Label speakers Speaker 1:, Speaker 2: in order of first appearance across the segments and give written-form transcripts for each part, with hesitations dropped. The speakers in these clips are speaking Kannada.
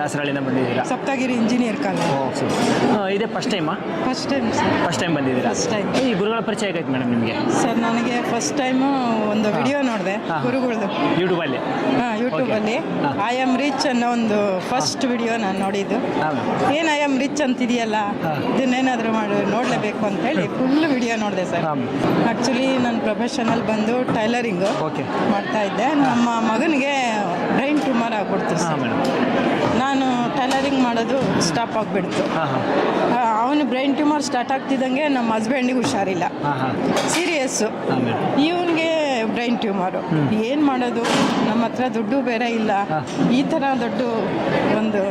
Speaker 1: ದಾಸರಳ್ಳಿಯಿಂದ ಬಂದಿದ್ದೀರಾ?
Speaker 2: Saptagiri engineer college.
Speaker 1: ಇದೇ ಫಸ್ಟ್ ಟೈಮಾ?
Speaker 2: First time sir.
Speaker 1: First time ಬಂದಿದ್ದೀರಾ?
Speaker 2: First time.
Speaker 1: ಈ ಗುರುಗಳ ಪರಿಚಯ ಆಗೈತೆ ಮೇಡಮ್ ನಿಮಗೆ?
Speaker 2: ಸರ್ ನನಗೆ ಫಸ್ಟ್ ಟೈಮು ಒಂದು ವಿಡಿಯೋ ನೋಡಿದೆ ಗುರುಗಳದು
Speaker 1: ಯೂಟ್ಯೂಬಲ್ಲಿ.
Speaker 2: ಯೂಟ್ಯೂಬಲ್ಲಿ ಐ ಆಮ್ ರಿಚ್ ಅನ್ನೋ ಒಂದು ಫಸ್ಟ್ ವಿಡಿಯೋ ನಾನು ನೋಡಿದ್ದು. ಏನು ಐ ಆಮ್ ರಿಚ್ ಅಂತಿದೆಯಲ್ಲ, ಇದನ್ನೇನಾದರೂ ಮಾಡಿ ನೋಡಲೇಬೇಕು ಅಂತೇಳಿ ಫುಲ್ ವಿಡಿಯೋ ನೋಡಿದೆ ಸರ್. ಆ್ಯಕ್ಚುಲಿ ನನ್ನ ಪ್ರೊಫೆಷನಲ್ ಬಂದು ಟೈಲರಿಂಗು ಮಾಡ್ತಾ ಇದ್ದೆ. ನಮ್ಮ ಮಗನಿಗೆ ಬ್ರೈನ್ ಟ್ಯೂಮರ್ ಆಗ್ಬಿಡ್ತು ಸರ್. ನಾನು ಟೈಲರಿಂಗ್ ಮಾಡೋದು ಸ್ಟಾಪ್ ಆಗಿಬಿಡ್ತು. ಅವನು ಬ್ರೈನ್ ಟ್ಯೂಮರ್ ಸ್ಟಾರ್ಟ್ ಆಗ್ತಿದ್ದಂಗೆ ನಮ್ಮ ಹಸ್ಬೆಂಡಿಗೆ ಹುಷಾರಿಲ್ಲ, ಸೀರಿಯಸ್ಸು. ಇವನಿಗೆ ಬ್ರೈನ್ ಟ್ಯೂಮರು. ಏನು ಮಾಡೋದು, ನಮ್ಮ ಹತ್ರ ದುಡ್ಡು ಬೇರೆ ಇಲ್ಲ. ಈ ಥರ ದೊಡ್ಡ ಒಂದು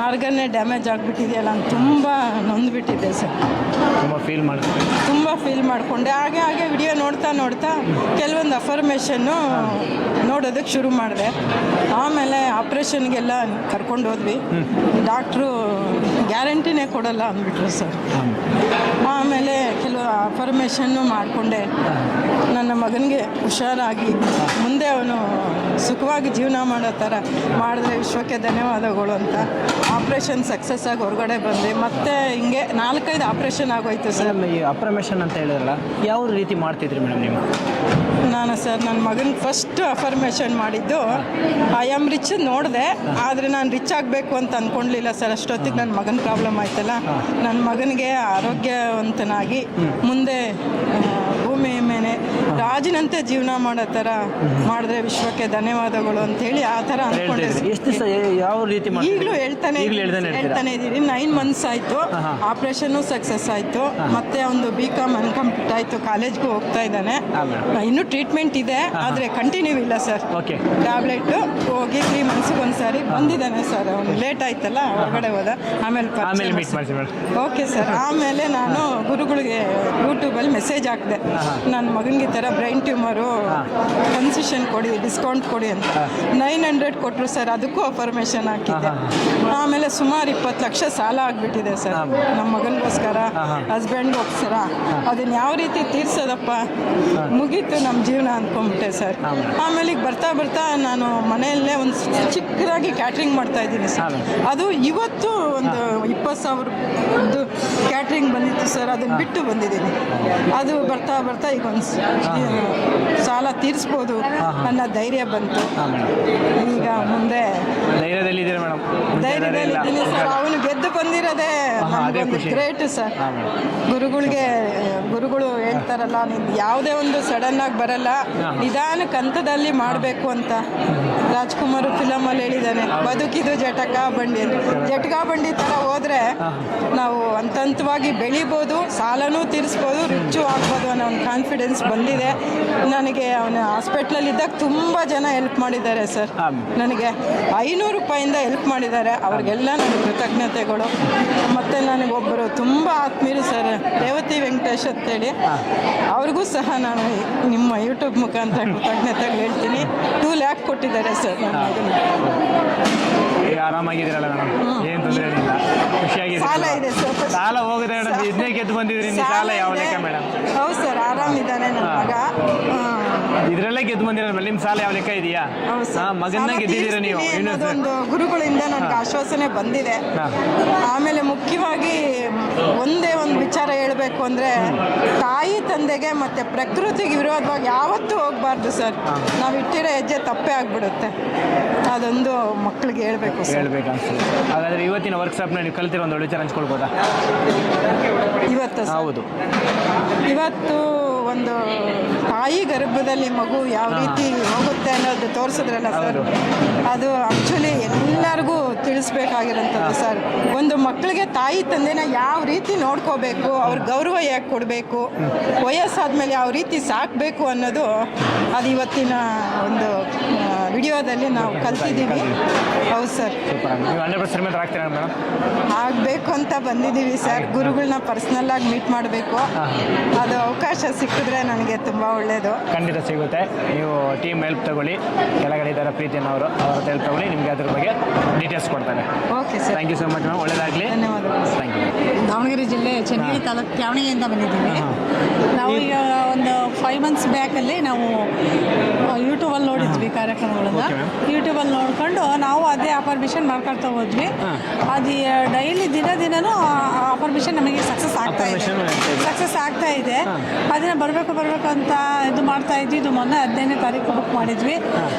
Speaker 2: ಆರ್ಗನ್ನೇ ಡ್ಯಾಮೇಜ್ ಆಗಿಬಿಟ್ಟಿದೆಯಲ್ಲ ಅಂತ ತುಂಬ ನೊಂದ್ಬಿಟ್ಟಿದ್ದೆ ಸರ್. ತುಂಬ ಫೀಲ್ ಮಾಡಿಕೊಂಡೆ. ಹಾಗೆ ವಿಡಿಯೋ ನೋಡ್ತಾ ಕೆಲವೊಂದು ಅಫರ್ಮೇಷನ್ನು ನೋಡೋದಕ್ಕೆ ಶುರು ಮಾಡಿದೆ. ಆಮೇಲೆ ಆಪ್ರೇಷನ್ಗೆಲ್ಲ ಕರ್ಕೊಂಡು ಹೋದ್ವಿ. ಡಾಕ್ಟ್ರು ಗ್ಯಾರಂಟಿನೇ ಕೊಡಲ್ಲ ಅಂದ್ಬಿಟ್ರು ಸರ್. ಆಮೇಲೆ ಕೆಲವು ಅಫರ್ಮೇಷನ್ನು ಮಾಡಿಕೊಂಡೆ. ನನ್ನ ಮಗನಿಗೆ ಹುಷಾರಾಗಿ ಮುಂದೆ ಅವನು ಸುಖವಾಗಿ ಜೀವನ ಮಾಡೋ ಥರ ಮಾಡಿದ್ರೆ ವಿಶ್ವಕ್ಕೆ ಧನ್ಯವಾದಗಳು ಅಂತ ಆಪ್ರೇಷನ್ ಸಕ್ಸಸ್ ಆಗಿ ಹೊರಗಡೆ ಬಂದೆ. ಮತ್ತೆ ಹಿಂಗೆ 4-5 ಆಪ್ರೇಷನ್ ಆಗೋಯ್ತು ಸರ್.
Speaker 1: ಈ ಆಪ್ರೇಷನ್ ಅಂತ ಹೇಳಿದ್ರಲ್ಲ, ಯಾವ ರೀತಿ ಮಾಡ್ತಿದ್ರಿ ಮೇಡಮ್ ನೀವು?
Speaker 2: ನಾನು ಸರ್ ನನ್ನ ಮಗನಿಗೆ ಫಸ್ಟ್ ಅಫರ್ಮೇಷನ್ ಮಾಡಿದ್ದು ಐ ಆಮ್ ರಿಚ್ ನೋಡಿದೆ. ಆದರೆ ನಾನು ರಿಚ್ ಆಗಬೇಕು ಅಂತ ಅಂದ್ಕೊಂಡ್ಲಿಲ್ಲ ಸರ್. ಅಷ್ಟೊತ್ತಿಗೆ ನನ್ನ ಮಗನ ಪ್ರಾಬ್ಲಮ್ ಆಯ್ತಲ್ಲ. ನನ್ನ ಮಗನಿಗೆ ಆರೋಗ್ಯವಂತನಾಗಿ ಮುಂದೆ ಭೂಮಿ ಮೇಲೆ ರಾಜನಂತೆ ಜೀವನ ಮಾಡೋ ಥರ ಮಾಡಿದ್ರೆ ವಿಶ್ವಕ್ಕೆ ಧನ್ಯವಾದಗಳು ಅಂತೇಳಿ ಆ ಥರ ಅಂದ್ಕೊಂಡೆ.
Speaker 1: ಯಾವ ರೀತಿ
Speaker 2: ಈಗಲೂ ಹೇಳ್ತಾನೆ ಇದ್ದೀನಿ. 9 ಮಂತ್ಸ್ ಆಯಿತು. ಆಪ್ರೇಷನ್ನು ಸಕ್ಸಸ್ ಆಯಿತು. ಮತ್ತೆ ಒಂದು BCom ಅನ್ಕಂಪ್ಲೀಟ್ ಆಯಿತು. ಕಾಲೇಜ್ಗೂ ಹೋಗ್ತಾ ಇದ್ದಾನೆ. ಇನ್ನೂ ಟ್ರೀಟ್ಮೆಂಟ್ ಇದೆ, ಆದರೆ ಕಂಟಿನ್ಯೂ ಇಲ್ಲ ಸರ್. ಟ್ಯಾಬ್ಲೆಟ್ ಹೋಗಿ 3 ಮಂತ್ಸ್ಗೆ ಒಂದ್ಸಾರಿ ಬಂದಿದ್ದಾನೆ ಸರ್. ಅವನು ಲೇಟ್ ಆಯ್ತಲ್ಲ, ಹೊರಗಡೆ ಹೋದ. ಆಮೇಲೆ ಓಕೆ ಸರ್. ಆಮೇಲೆ ನಾನು ಗುರುಗಳಿಗೆ ಯೂಟ್ಯೂಬಲ್ಲಿ ಮೆಸೇಜ್ ಹಾಕಿದೆ, ನನ್ನ ಮಗನಿಗೆ ಈ ಥರ ಬ್ರೈನ್ ಟ್ಯೂಮರು, ಕನ್ಸೆಷನ್ ಕೊಡಿ, ಡಿಸ್ಕೌಂಟ್ ಕೊಡಿ ಅಂತ. 900 ಕೊಟ್ಟರು ಸರ್. ಅದಕ್ಕೂ ಅಫರ್ಮೇಷನ್ ಹಾಕಿದ್ದೆ. ಆಮೇಲೆ ಸುಮಾರು 20 ಲಕ್ಷ ಸಾಲ ಆಗಿಬಿಟ್ಟಿದೆ ಸರ್ ನಮ್ಮ ಮಗನಿಗೋಸ್ಕರ, ಹಸ್ಬೆಂಡ್ಗೋಸ್ಕರ. ಅದನ್ನು ಯಾವ ರೀತಿ ತೀರ್ಸೋದಪ್ಪ, ಮುಗೀತು ನಮ್ಮ ಜೀವನ ಅಂದ್ಕೊಂಡ್ಬಿಟ್ಟೆ ಸರ್. ಆಮೇಲೆ ಈಗ ಬರ್ತಾ ನಾನು ಮನೆಯಲ್ಲೇ ಒಂದು ಚಿಕ್ಕದಾಗಿ ಕ್ಯಾಟ್ರಿಂಗ್ ಮಾಡ್ತಾ ಇದ್ದೀನಿ ಸರ್. ಅದು ಇವತ್ತು ಒಂದು 20,000 ಕ್ಯಾಟ್ರಿಂಗ್ ಬಂದಿತ್ತು ಸರ್. ಅದನ್ನು ಬಿಟ್ಟು ಬಂದಿದ್ದೀನಿ. ಅದು ಬರ್ತಾ ಈಗ ಒಂದು ಸಾಲ ತೀರಿಸ್ಬೋದು ಅನ್ನೋ ಧೈರ್ಯ ಬಂತು. ಈಗ ಮುಂದೆ
Speaker 1: ಧೈರ್ಯದಲ್ಲಿದ್ದೀರಿ ಮೇಡಮ್?
Speaker 2: ಧೈರ್ಯದಲ್ಲಿದ್ದೀನಿ ಸರ್. ಅವನು ಗೆದ್ದು ಬಂದಿರೋದೇ ಗ್ರೇಟ್ ಸರ್. ಗುರುಗಳು ಹೇಳ್ತಾರಲ್ಲ, ನೀನು ಯಾವುದೇ ಒಂದು ಸಡನ್ ಆಗಿ ಬರಲ್ಲ, ನಿಧಾನಕ್ಕೆ ಹಂತದಲ್ಲಿ ಮಾಡಬೇಕು ಅಂತ. ರಾಜ್ಕುಮಾರ್ ಫಿಲಮಲ್ಲಿ ಹೇಳಿದ್ದಾನೆ, ಬದುಕಿದು ಜಟಕಾ ಬಂಡಿ ಅಂತ. ಜಟಕಾ ಬಂಡಿ ಥರ ಹೋದರೆ ನಾವು ಹಂತವಾಗಿ ಬೆಳಿಬೋದು, ಸಾಲನೂ ತೀರಿಸ್ಬೋದು, ರಿಚ್ಚು ಆಗ್ಬೋದು ಅನ್ನೋ ಒಂದು ಕಾನ್ಫಿಡೆನ್ಸ್ ಬಂದಿದೆ ನನಗೆ. ಅವನ ಹಾಸ್ಪಿಟ್ಲಲ್ಲಿದ್ದಾಗ ತುಂಬ ಜನ ಹೆಲ್ಪ್ ಮಾಡಿದ್ದಾರೆ ಸರ್. ನನಗೆ 500 ರೂಪಾಯಿಂದ ಹೆಲ್ಪ್ ಮಾಡಿದ್ದಾರೆ. ಅವ್ರಿಗೆಲ್ಲ ನನಗೆ ಕೃತಜ್ಞತೆಗಳು. ಮತ್ತು ನನಗೊಬ್ಬರು ತುಂಬ ಆತ್ಮೀಯರು ಸರ್, ರೇವತಿ ವೆಂಕಟೇಶ್ ಅಂತೇಳಿ. ಅವ್ರಿಗೂ ಸಹ ನಾನು ನಿಮ್ಮ ಯೂಟ್ಯೂಬ್ ಮುಖಾಂತರ ಕೃತಜ್ಞತೆಗಳು ಹೇಳ್ತೀನಿ. 2 lakh ಕೊಟ್ಟಿದ್ದಾರೆ ಸರ್ ನನ್ನ ಮಗನಿಗೆ.
Speaker 1: ಆರಾಮಾಗಿದ್ದೀರಲ್ಲ ಮೇಡಮ್? ಏನು ತೊಂದರೆ ಏನಿಲ್ಲ, ಖುಷಿಯಾಗಿದೆ.
Speaker 2: ಸಾಲ ಇದೆ ಸ್ವಲ್ಪ,
Speaker 1: ಸಾಲ ಹೋಗಿದೆ ಮೇಡಮ್. ಇದನ್ನೇ ಗೆದ್ದು ಬಂದಿದ್ರಿ, ಸಾಲ ಯಾವ ಲೆಕ್ಕ ಮೇಡಮ್?
Speaker 2: ಹೌದು ಸರ್, ಆರಾಮಿದ್ದಾನೆ ನನ್ನ ಮಗ.
Speaker 1: ಇದರಲ್ಲೇ ಗೆದ್ದು ಬಂದಿರೋ ಮೇಲೆ ನಿಮ್ಮ ಸಾಲ ಯಾವ ಲೆಕ್ಕ ಇದೆಯಾ? ಮಗನ್ನ ಗೆದ್ದಿದ್ದೀರಾ ನೀವು.
Speaker 2: ಒಂದು ಗುರುಗಳಿಂದ ನನಗೆ ಆಶ್ವಾಸನೆ ಬಂದಿದೆ. ಆಮೇಲೆ ಮುಖ್ಯವಾಗಿ ಒಂದೇ ಒಂದು ವಿಚಾರ ಹೇಳಬೇಕು ಅಂದರೆ, ತಾಯಿ ತಂದೆಗೆ ಮತ್ತು ಪ್ರಕೃತಿಗೆ ವಿರೋಧವಾಗಿ ಯಾವತ್ತೂ ಹೋಗಬಾರ್ದು ಸರ್. ನಾವು ಇಟ್ಟಿರೋ ಹೆಜ್ಜೆ ತಪ್ಪೇ ಆಗಿಬಿಡುತ್ತೆ. ಅದೊಂದು ಮಕ್ಕಳಿಗೆ ಹೇಳಬೇಕು
Speaker 1: ಅನ್ಸುತ್ತೆ. ಹಾಗಾದರೆ ಇವತ್ತಿನ ವರ್ಕ್ಶಾಪ್ನ ನೀವು ಕಲಿತಿರೋ ಒಂದು ವಿಚಾರ ಹಂಚ್ಕೊಳ್ಬೋದಾ?
Speaker 2: ಇವತ್ತು
Speaker 1: ಹೌದು,
Speaker 2: ಇವತ್ತು ಒಂದು ತಾಯಿ ಗರ್ಭದಲ್ಲಿ ಮಗು ಯಾವ ರೀತಿ ಹೋಗುತ್ತೆ ಅನ್ನೋದು ತೋರಿಸಿದ್ರಲ್ಲ ಸರ್, ಅದು ಆ್ಯಕ್ಚುಲಿ ಎಲ್ಲರಿಗೂ ತಿಳಿಸ್ಬೇಕಾಗಿರೋಂಥದ್ದು ಸರ್. ಒಂದು ಮಕ್ಕಳಿಗೆ ತಾಯಿ ತಂದೆನ ಯಾವ ರೀತಿ ನೋಡ್ಕೋಬೇಕು, ಅವ್ರ ಗೌರವ ಯಾಕೆ ಕೊಡಬೇಕು, ವಯಸ್ಸಾದ್ಮೇಲೆ ಯಾವ ರೀತಿ ಸಾಕಬೇಕು ಅನ್ನೋದು ಅದು ಇವತ್ತಿನ ಒಂದು ವಿಡಿಯೋದಲ್ಲಿ ನಾವು ಕಲ್ತಿದ್ದೀವಿ. ಹೌದು ಸರ್, ಆಗಬೇಕು ಅಂತ ಬಂದಿದ್ದೀವಿ ಸರ್. ಗುರುಗಳನ್ನ ಪರ್ಸ್ನಲ್ಲಾಗಿ ಮೀಟ್ ಮಾಡಬೇಕು. ಅದು ಅವಕಾಶ ಸಿಕ್ಕಿದ್ರೆ ನನಗೆ ತುಂಬ ಒಳ್ಳೆಯದು.
Speaker 1: ಖಂಡಿತ ಸಿಗುತ್ತೆ. ನೀವು ಟೀಮ್ ಹೆಲ್ಪ್ ತಗೊಳ್ಳಿ. ಕೆಳಗಡೆ ಇದ್ದಾರೆ ಪ್ರೀತಿಯನ್ನವರು, ಅವರ ಹೆಲ್ಪ್ ತಗೊಳ್ಳಿ. ನಿಮಗೆ ಅದ್ರ ಬಗ್ಗೆ ಡೀಟೇಲ್ಸ್ ಕೊಡ್ತಾರೆ.
Speaker 2: Okay sir,
Speaker 1: thank you so much ma'am. ಒಳ್ಳೆಯದಾಗಲಿ.
Speaker 2: ಧನ್ಯವಾದಗಳು.
Speaker 1: Thank you.
Speaker 3: ದಾವಣಗೆರೆ ಜಿಲ್ಲೆ ಚನ್ನಗಿರಿ ತಾಲೂಕು ತ್ಯಾವಣಿಗೆಯಿಂದ ಬಂದಿದ್ದೀವಿ. ನಾವು ಈಗ ಒಂದು 5 months ಬ್ಯಾಕಲ್ಲಿ ನಾವು ಯೂಟ್ಯೂಬಲ್ಲಿ ನೋಡಿದ್ವಿ ಕಾರ್ಯಕ್ರಮಗಳನ್ನ. ಯೂಟ್ಯೂಬಲ್ಲಿ ನೋಡಿಕೊಂಡು ನಾವು ಅದೇ ಅಫರ್ಮೇಷನ್ ಮಾಡ್ಕೊಳ್ತಾ ಹೋದ್ವಿ. ಅದು ಡೈಲಿ ದಿನನೂ ಅಫರ್ಮೇಷನ್ ನಮಗೆ ಸಕ್ಸಸ್ ಆಗ್ತಾ ಇದೆ. ಅದನ್ನು ಬರಬೇಕು ಅಂತ ಇದು ಮಾಡ್ತಾ ಇದ್ವಿ. ಇದು ಮೊನ್ನೆ 15ನೇ ತಾರೀಕು ಬುಕ್ ಮಾಡಿದ್ವಿ.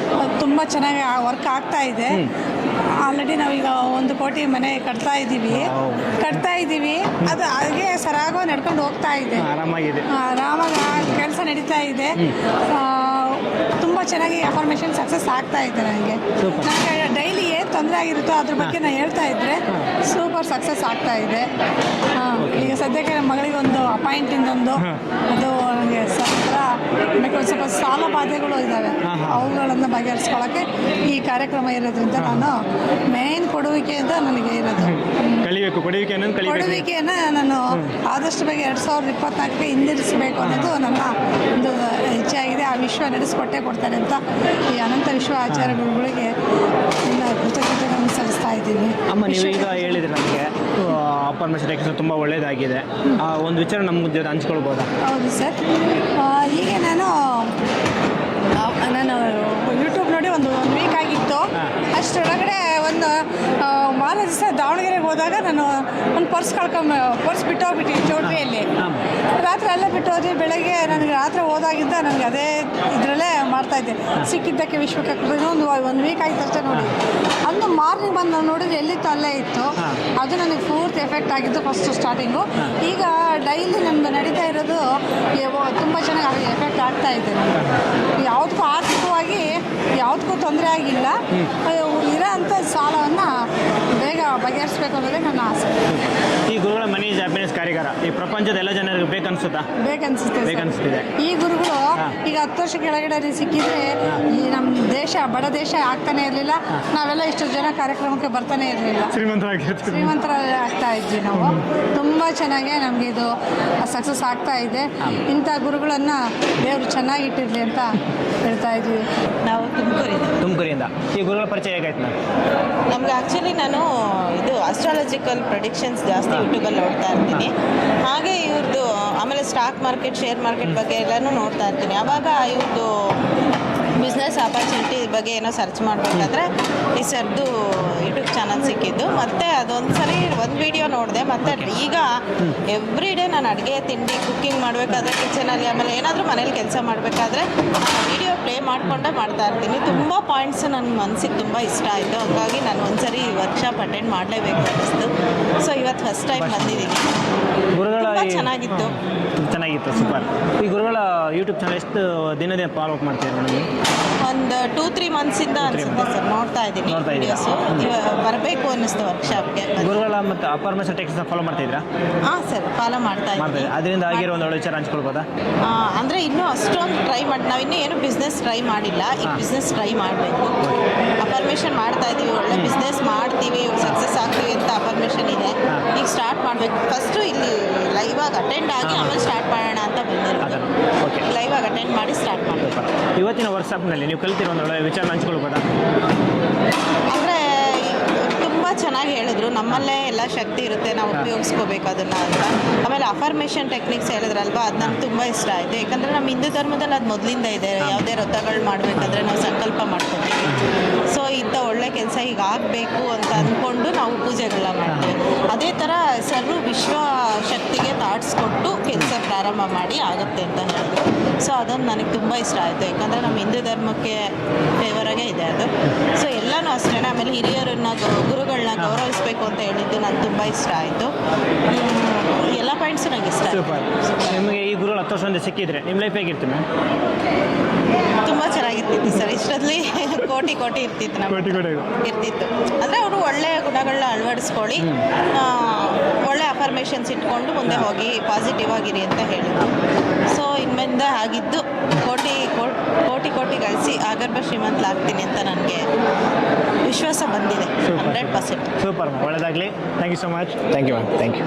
Speaker 3: ತುಂಬ ಚೆನ್ನಾಗಿ ವರ್ಕ್ ಆಗ್ತಾ ಇದೆ. ಆಲ್ರೆಡಿ ನಾವೀಗ 1 ಕೋಟಿ ಮನೆ ಕಟ್ತಾ ಇದ್ದೀವಿ. ಅದು ಹಾಗೆ ಸರಾಗವಾಗಿ ನಡ್ಕೊಂಡು ಹೋಗ್ತಾ ಇದೆ. ಆರಾಮಾಗಿ ಕೆಲಸ ನಡೀತಾ ಇದೆ. ತುಂಬ ಚೆನ್ನಾಗಿ ಅಫರ್ಮೇಷನ್ ಸಕ್ಸಸ್ ಆಗ್ತಾ ಇದೆ. ನನಗೆ ಡೈಲಿ ಏನು ತೊಂದರೆ ಆಗಿರುತ್ತೋ ಅದ್ರ ಬಗ್ಗೆ ನಾನು ಹೇಳ್ತಾ ಇದ್ದರೆ ಸೂಪರ್ ಸಕ್ಸಸ್ ಆಗ್ತಾ ಇದೆ. ಈಗ ಸದ್ಯಕ್ಕೆ ನಮ್ಮ ಮಗಳಿಗೆ ಒಂದು ಅಪಾಯಿಂಟಿಂದೊಂದು ಅದು ನನಗೆ ಸ್ವಲ್ಪ ಸಾಲ ಬಾಧೆಗಳು ಇದ್ದಾವೆ. ಅವುಗಳನ್ನು ಬಗೆಹರಿಸ್ಕೊಳ್ಳೋಕ್ಕೆ ಈ ಕಾರ್ಯಕ್ರಮ ಇರೋದ್ರಿಂದ ನಾನು ಮೇನ್ ಕೊಡುವಿಕೆಯಿಂದ ನನಗೆ ಇರೋದು ಕೊಡುವಿಕೆಯನ್ನು ನಾನು ಆದಷ್ಟು ಬೇಗ 2024ಕ್ಕೆ ಹಿಂದಿರಿಸಬೇಕು ಅನ್ನೋದು ನನ್ನ ಒಂದು ಇಚ್ಛೆ ಆಗಿದೆ. ಆ ವಿಶ್ವ ನಡೆಸಿಕೊಟ್ಟೇ ಕೊಡ್ತಾರೆ ಅಂತ ಈ ಅನಂತ ವಿಶ್ವ ಆಚಾರ್ಯ ಗುರುಗಳಿಗೆ ಕೃತಜ್ಞತೆಗಳನ್ನು ಸಲ್ಲಿಸ್ತಾ ಇದ್ದೀನಿ.
Speaker 1: ಅಮ್ಮ, ನೀವು ಈಗ ಹೇಳಿದ್ರೆ ನನಗೆ ಅಫರ್ಮೇಷನ್ ಟೆಕ್ನಿಕ್ಸ್ ತುಂಬ ಒಳ್ಳೆಯದಾಗಿದೆ. ಆ ಒಂದು ವಿಚಾರ ನಮ್ಮ ಜೊತೆ ಹಂಚ್ಕೊಳ್ಬೋದಾ?
Speaker 3: ಹೌದು ಸರ್. ಹೀಗೆ ನಾನು ಯೂಟ್ಯೂಬ್ ನೋಡಿ ಒಂದು ವೀಕ್ ಆಗಿತ್ತು. ಅಷ್ಟರೊಳಗಡೆ ಒಂದು ಮಾರ ದಿವಸ ದಾವಣಗೆರೆಗೆ ಹೋದಾಗ ನಾನು ಒಂದು ಪರ್ಸ್ ಬಿಟ್ಟೋಗ್ಬಿಟ್ಟಿದ್ದೆ ಚೌಟ್ರಿಯಲ್ಲಿ. ರಾತ್ರಿ ಅಲ್ಲೇ ಬಿಟ್ಟು ಹೋದ್ವಿ. ಬೆಳಗ್ಗೆ ನನಗೆ ರಾತ್ರಿ ಹೋದಾಗಿದ್ದ ನನಗೆ ಅದೇ ಇದರಲ್ಲೇ ಮಾಡ್ತಾಯಿದ್ದೆ. ಸಿಕ್ಕಿದ್ದಕ್ಕೆ ವಿಶ್ವಕ್ಕೆ ಒಂದು ವೀಕ್ ಆಗಿತ್ತು ಅಷ್ಟೇ ನೋಡಿ. ಅಂದು ಮಾರ್ನಿಂಗ್ ಬಂದು ನಾವು ನೋಡಿದ್ರೆ ಎಲ್ಲಿತ್ತು ಅಲ್ಲೇ ಇತ್ತು. ಅದು ನನಗೆ ಪೂರ್ತಿ ಎಫೆಕ್ಟ್ ಆಗಿದ್ದು ಫಸ್ಟು ಸ್ಟಾರ್ಟಿಂಗು. ಈಗ ಡೈಲಿ ನಮ್ಮದು ನಡೀತಾ ಇರೋದು ತುಂಬ ಚೆನ್ನಾಗಿ ಎಫೆಕ್ಟ್ ಆಗ್ತಾ ಇದೆ. ಯಾವುದಕ್ಕೂ ಆರ್ಥಿಕವಾಗಿ ಯಾವುದಕ್ಕೂ ತೊಂದರೆ ಆಗಿಲ್ಲ. ಇರೋ ಅಂಥ ಸಾಲವನ್ನು ಬೇಗ ಬಗೆಹರಿಸಬೇಕು ಅನ್ನೋದೇ ನನ್ನ ಆಸೆ.
Speaker 1: ಈ ಗುರುಗಳ ಮನಿ ಈಸ್ ಹ್ಯಾಪಿನೆಸ್ ಕಾರ್ಯಕ್ರಮ ಈ ಪ್ರಪಂಚದ ಎಲ್ಲ ಜನರಿಗೆ ಬೇಕನ್ಸುತ್ತಾ? ಬೇಕನ್ಸುತ್ತೆ. ಈ ಗುರುಗಳು
Speaker 3: ಈಗ 10 ವರ್ಷ ಕೆಳಗಡೆ ಸಿಕ್ಕಿದ್ರೆ ಈ ನಮ್ಮ ದೇಶ ಬಡ ದೇಶ ಆಗ್ತಾನೆ ಇರಲಿಲ್ಲ. ನಾವೆಲ್ಲ ಇಷ್ಟು ಜನ ಕಾರ್ಯಕ್ರಮಕ್ಕೆ ಬರ್ತಾನೆ ಇರಲಿಲ್ಲ. ಶ್ರೀಮಂತರ ಆಗ್ತಾ ಇದ್ವಿ ನಾವು. ತುಂಬ ಚೆನ್ನಾಗಿ ನಮಗೆ ಇದು ಸಕ್ಸಸ್ ಆಗ್ತಾ ಇದೆ. ಇಂಥ ಗುರುಗಳನ್ನು ದೇವರು ಚೆನ್ನಾಗಿಟ್ಟಿರಲಿ ಅಂತ ಹೇಳ್ತಾ ಇದ್ವಿ.
Speaker 4: ನಾವು
Speaker 1: ತುಮಕೂರಿಂದ ಈ ಗುರುಗಳ ಪರಿಚಯ ಹೇಗಾಯ್ತು?
Speaker 4: ನಮ್ಗೆ ಆ್ಯಕ್ಚುಲಿ ನಾನು ಇದು ಆಸ್ಟ್ರಾಲಜಿಕಲ್ ಪ್ರೆಡಿಕ್ಷನ್ಸ್ ಜಾಸ್ತಿ ಯೂಟ್ಯೂಬಲ್ಲಿ ನೋಡ್ತಾ ಇರ್ತೀನಿ. ಹಾಗೆ ಇವ್ರದ್ದು ಆಮೇಲೆ ಸ್ಟಾಕ್ ಮಾರ್ಕೆಟ್, ಶೇರ್ ಮಾರ್ಕೆಟ್ ಬಗ್ಗೆ ಎಲ್ಲನೂ ನೋಡ್ತಾ ಇರ್ತೀನಿ. ಆವಾಗ ಇವ್ರದ್ದು ಬಿಸ್ನೆಸ್ ಆಪರ್ಚುನಿಟಿ ಬಗ್ಗೆ ಏನೋ ಸರ್ಚ್ ಮಾಡಬೇಕಾದ್ರೆ ಈ ಸರ್ದು ಯೂಟ್ಯೂಬ್ ಚಾನಲ್ ಸಿಕ್ಕಿದ್ದು. ಮತ್ತು ಅದೊಂದು ಸರಿ ಒಂದು ವಿಡಿಯೋ ನೋಡಿದೆ. ಮತ್ತು ಈಗ ಎವ್ರಿ ಡೇ ನಾನು ಅಡುಗೆ ತಿಂಡಿ ಕುಕ್ಕಿಂಗ್ ಮಾಡಬೇಕಾದ್ರೆ ಕಿಚನಲ್ಲಿ, ಆಮೇಲೆ ಏನಾದರೂ ಮನೇಲಿ ಕೆಲಸ ಮಾಡಬೇಕಾದ್ರೆ ವಿಡಿಯೋ ಪ್ಲೇ ಮಾಡಿಕೊಂಡೇ ಮಾಡ್ತಾ ಇರ್ತೀನಿ. ತುಂಬ ಪಾಯಿಂಟ್ಸ್ ನನ್ನ ಮನಸ್ಸಿಗೆ ತುಂಬ ಇಷ್ಟ ಆಯಿತು. ಹಾಗಾಗಿ ನಾನು ಒಂದು ಸರಿ ವರ್ಕ್ಶಾಪ್ ಅಟೆಂಡ್ ಮಾಡಲೇಬೇಕು ಅನ್ನಿಸ್ತು. ಸೊ ಇವತ್ತು ಫಸ್ಟ್ ಟೈಮ್ ಬಂದಿದ್ದೀನಿ.
Speaker 1: ಗುರುಗಳ
Speaker 4: ಚೆನ್ನಾಗಿತ್ತು.
Speaker 1: ಸೂಪರ್. ಈ ಗುರುಗಳ ಯೂಟ್ಯೂಬ್ ಚಾನಲ್ ಎಷ್ಟು ದಿನ ಫಾಲೋ ಅಪ್ ಮಾಡ್ತೀರಾ ಮೇಡಮ್?
Speaker 4: ಒಂದು 2-3 ಮಂತ್ಸಿಂದ ಅನಿಸುತ್ತೆ ಸರ್. ನೋಡ್ತಾ ಇದ್ದೀನಿ ವಿಡಿಯೋಸು. ಬರಬೇಕು ಅನ್ನಿಸ್ತು ವರ್ಕ್ಶಾಪ್ಗೆ.
Speaker 1: ಗುರುಗಳ ಮತ್ತು ಅಫರ್ಮೇಷನ್ ಟೆಕ್ನಿಕ್ಸ್ ಫಾಲೋ ಮಾಡ್ತಿದ್ದೀರಾ?
Speaker 4: ಹಾಂ ಸರ್, ಫಾಲೋ ಮಾಡ್ತಾ ಇದ್ದೀನಿ.
Speaker 1: ಅದರಿಂದ ಆಗಿರೋ ಒಂದು ಒಳ್ಳೆ ವಿಚಾರ ಹಂಚ್ಕೊಳ್ಬೋದಾ?
Speaker 4: ಅಂದರೆ ಇನ್ನೂ ಅಷ್ಟೊಂದು ಟ್ರೈ ಮಾಡಿ ನಾವು ಇನ್ನೂ ಏನು ಬಿಸ್ನೆಸ್ ಟ್ರೈ ಮಾಡಿಲ್ಲ. ಈಗ ಬಿಸ್ನೆಸ್ ಟ್ರೈ ಮಾಡಬೇಕು. ಅಫರ್ಮೇಷನ್ ಮಾಡ್ತಾ ಇದ್ದೀವಿ, ಒಳ್ಳೆ ಬಿಸ್ನೆಸ್ ಮಾಡ್ತೀವಿ, ಸಕ್ಸಸ್ ಆಗ್ತೀವಿ ಅಂತ ಅಫರ್ಮೇಷನ್ ಇದೆ. ಈಗ ಸ್ಟಾರ್ಟ್ ಮಾಡಬೇಕು. ಫಸ್ಟು ಇಲ್ಲಿ ಲೈವಾಗಿ ಅಟೆಂಡ್ ಆಗಿ ಆಮೇಲೆ ಸ್ಟಾರ್ಟ್ ಮಾಡೋಣ ಅಂತ ಬಂದಿರೋದು. ಲೈವಾಗಿ ಅಟೆಂಡ್ ಮಾಡಿ ಸ್ಟಾರ್ಟ್ ಮಾಡಬೇಕು.
Speaker 1: ಇವತ್ತಿನ ವರ್ಕ್ಶಾಪ್ನಲ್ಲಿ ನೀವು ಕಲಿತಿರೋ ಒಂದು ಒಳ್ಳೆ ವಿಚಾರ ಹಂಚ್ಕೊಳ್ಬೋದಾ?
Speaker 4: ಅಂದರೆ ತುಂಬ ಚೆನ್ನಾಗಿ ಹೇಳಿದ್ರು. ನಮ್ಮಲ್ಲೇ ಎಲ್ಲ ಶಕ್ತಿ ಇರುತ್ತೆ, ನಾವು ಉಪಯೋಗಿಸ್ಕೋಬೇಕು ಅದನ್ನು ಅಂತ. ಆಮೇಲೆ ಅಫರ್ಮೇಷನ್ ಟೆಕ್ನಿಕ್ಸ್ ಹೇಳಿದ್ರಲ್ವಾ, ಅದು ನಂಗೆ ತುಂಬ ಇಷ್ಟ ಆಯಿತು. ಯಾಕಂದರೆ ನಮ್ಮ ಹಿಂದೂ ಧರ್ಮದಲ್ಲಿ ಅದು ಮೊದಲಿಂದ ಇದೆ. ಯಾವುದೇ ವ್ರತಗಳು ಮಾಡಬೇಕಾದ್ರೆ ನಾವು ಸಂಕಲ್ಪ ಮಾಡ್ಕೊತೀವಿ. ಸೊ ಇಂಥ ಒಳ್ಳೆ ಕೆಲಸ ಈಗ ಆಗಬೇಕು ಅಂತ ಅಂದ್ಕೊಂಡು ನಾವು ಪೂಜೆಗಳನ್ನ ಮಾಡ್ತೀವಿ. ಅದೇ ಥರ ಸರ್ರು ವಿಶ್ವ ಶಕ್ತಿಗೆ ಥಾಟ್ಸ್ ಕೊಟ್ಟು ಕೆಲಸ ಪ್ರಾರಂಭ ಮಾಡಿ ಆಗುತ್ತೆ ಅಂತ ಹೇಳಿದ್ರು. ಸೊ ಅದೊಂದು ನನಗೆ ತುಂಬ ಇಷ್ಟ ಆಯಿತು. ಯಾಕಂದರೆ ನಮ್ಮ ಹಿಂದೂ ಧರ್ಮಕ್ಕೆ ಫೇವರಾಗೇ ಇದೆ ಅದು. ಸೊ ಎಲ್ಲನೂ ಅಷ್ಟೇ. ಆಮೇಲೆ ಹಿರಿಯರನ್ನ ಗುರುಗಳನ್ನ ಗೌರವಿಸಬೇಕು ಅಂತ ಹೇಳಿದ್ದು ನನಗೆ ತುಂಬ ಇಷ್ಟ ಆಯಿತು. ಎಲ್ಲ ಪಾಯಿಂಟ್ಸು ನನಗೆ ಇಷ್ಟ.
Speaker 1: ನಿಮಗೆ ಈ ಗುರುಗಳು 10 ವರ್ಷದಿಂದ ಸಿಕ್ಕಿದ್ರೆ ನಿಮ್ಮ ಲೈಫ್ ಹೇಗಿರ್ತೀವಿ ಮ್ಯಾಮ್?
Speaker 4: ತುಂಬ ಚೆನ್ನಾಗಿರ್ತಿತ್ತು ಸರ್. ಇಷ್ಟರಲ್ಲಿ ಕೋಟಿ ಇರ್ತಿತ್ತು ಇರ್ತಿತ್ತು. ಅಂದರೆ ಅವರು ಒಳ್ಳೆಯ ಗುಣಗಳನ್ನ ಅಳವಡಿಸ್ಕೊಳ್ಳಿ, ಒಳ್ಳೆ ಅಫರ್ಮೇಷನ್ಸ್ ಇಟ್ಕೊಂಡು ಮುಂದೆ ಹೋಗಿ ಪಾಸಿಟಿವ್ ಆಗಿರಿ ಅಂತ ಹೇಳಿದ್ರು. ಸೊ ಇನ್ಮೇಲಿಂದ ಆಗಿದ್ದು ಕೋಟಿ ಗಳಿಸಿ ಆಗರ್ಭ ಶ್ರೀಮಂತಲಾಗ್ತೀನಿ ಅಂತ ನನಗೆ ವಿಶ್ವಾಸ ಬಂದಿದೆ. 100%.
Speaker 1: ಸೂಪರ್, ಒಳ್ಳೆಯದಾಗಲಿ. Thank you so much. Thank you ma'am. Thank you.